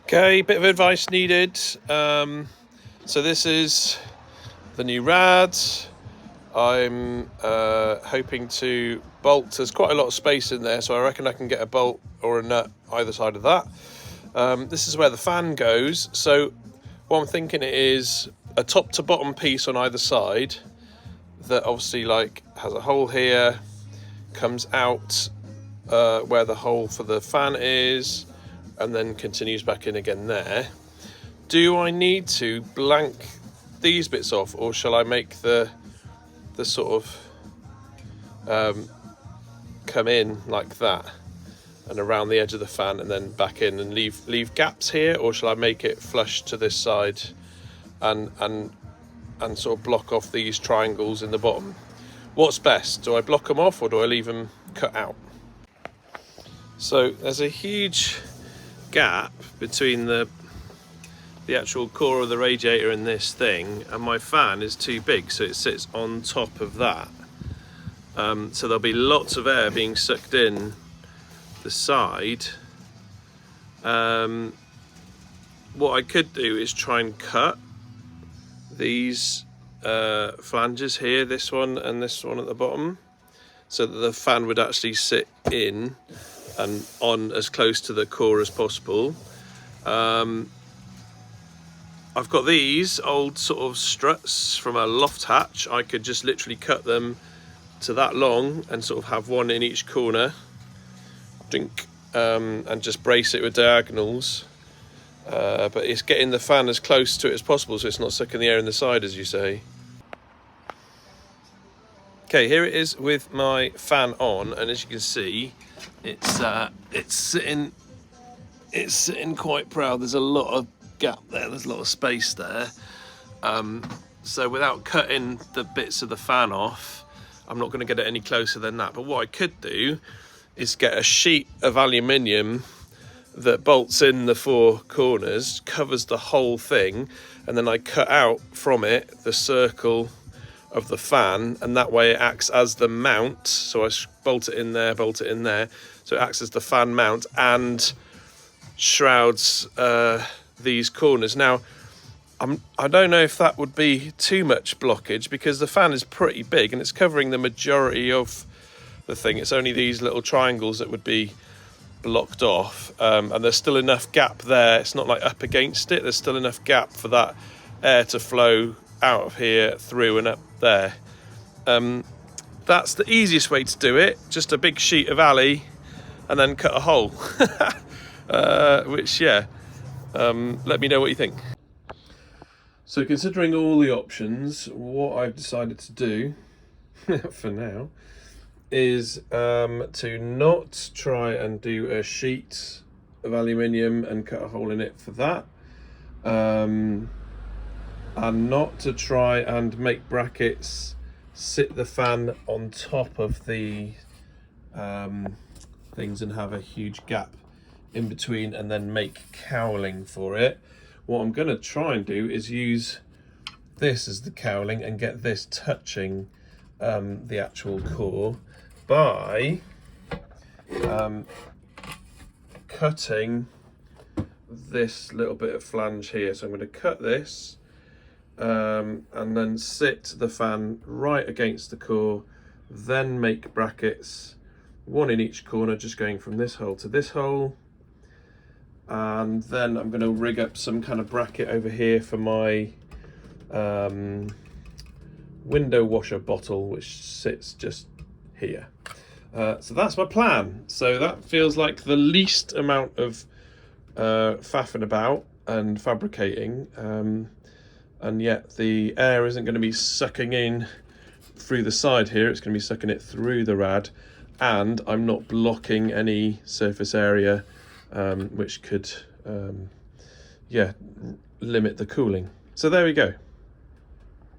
Okay, bit of advice needed. So this is the new rad. I'm hoping to bolt. There's quite a lot of space in there, so I reckon I can get a bolt or a nut either side of that. This is where the fan goes. So what I'm thinking is a top to bottom piece on either side that obviously like has a hole here, comes out where the hole for the fan is, and then continues back in again there. Do I need to blank these bits off, or shall I make the sort of come in like that and around the edge of the fan and then back in and leave gaps here, or shall I make it flush to this side and sort of block off these triangles in the bottom? What's best? Do I block them off or do I leave them cut out? So there's a huge gap between the actual core of the radiator and this thing, and my fan is too big, so it sits on top of that. So there'll be lots of air being sucked in the side. What I could do is try and cut these flanges here, this one and this one at the bottom, so that the fan would actually sit in and on as close to the core as possible. I've got these old sort of struts from a loft hatch. I could just literally cut them to that long and sort of have one in each corner, and just brace it with diagonals. But it's getting the fan as close to it as possible so it's not sucking the air in the side, as you say. Okay, here it is with my fan on, and as you can see, it's sitting quite proud. There's a lot of gap there, there's a lot of space there. So without cutting the bits of the fan off, I'm not going to get it any closer than that. But what I could do is get a sheet of aluminium that bolts in the four corners, covers the whole thing, and then I cut out from it the circle of the fan, and that way it acts as the mount. So I bolt it in there, so it acts as the fan mount and shrouds these corners. Now I don't know if that would be too much blockage, because the fan is pretty big and it's covering the majority of the thing. It's only these little triangles that would be blocked off, and there's still enough gap there. It's not like up against it, there's still enough gap for that air to flow out of here, through and up there. That's the easiest way to do it, just a big sheet of alley and then cut a hole. Which, yeah, let me know what you think. So considering all the options, what I've decided to do for now is to not try and do a sheet of aluminium and cut a hole in it for that, and not to try and make brackets sit the fan on top of the things and have a huge gap in between and then make cowling for it. What I'm going to try and do is use this as the cowling and get this touching the actual core by cutting this little bit of flange here. So I'm going to cut this and then sit the fan right against the core, then make brackets, one in each corner, just going from this hole to this hole. And then I'm going to rig up some kind of bracket over here for my window washer bottle, which sits just here. So that's my plan. So that feels like the least amount of faffing about and fabricating, and yet the air isn't going to be sucking in through the side here. It's going to be sucking it through the rad, and I'm not blocking any surface area, which could limit the cooling. So there we go.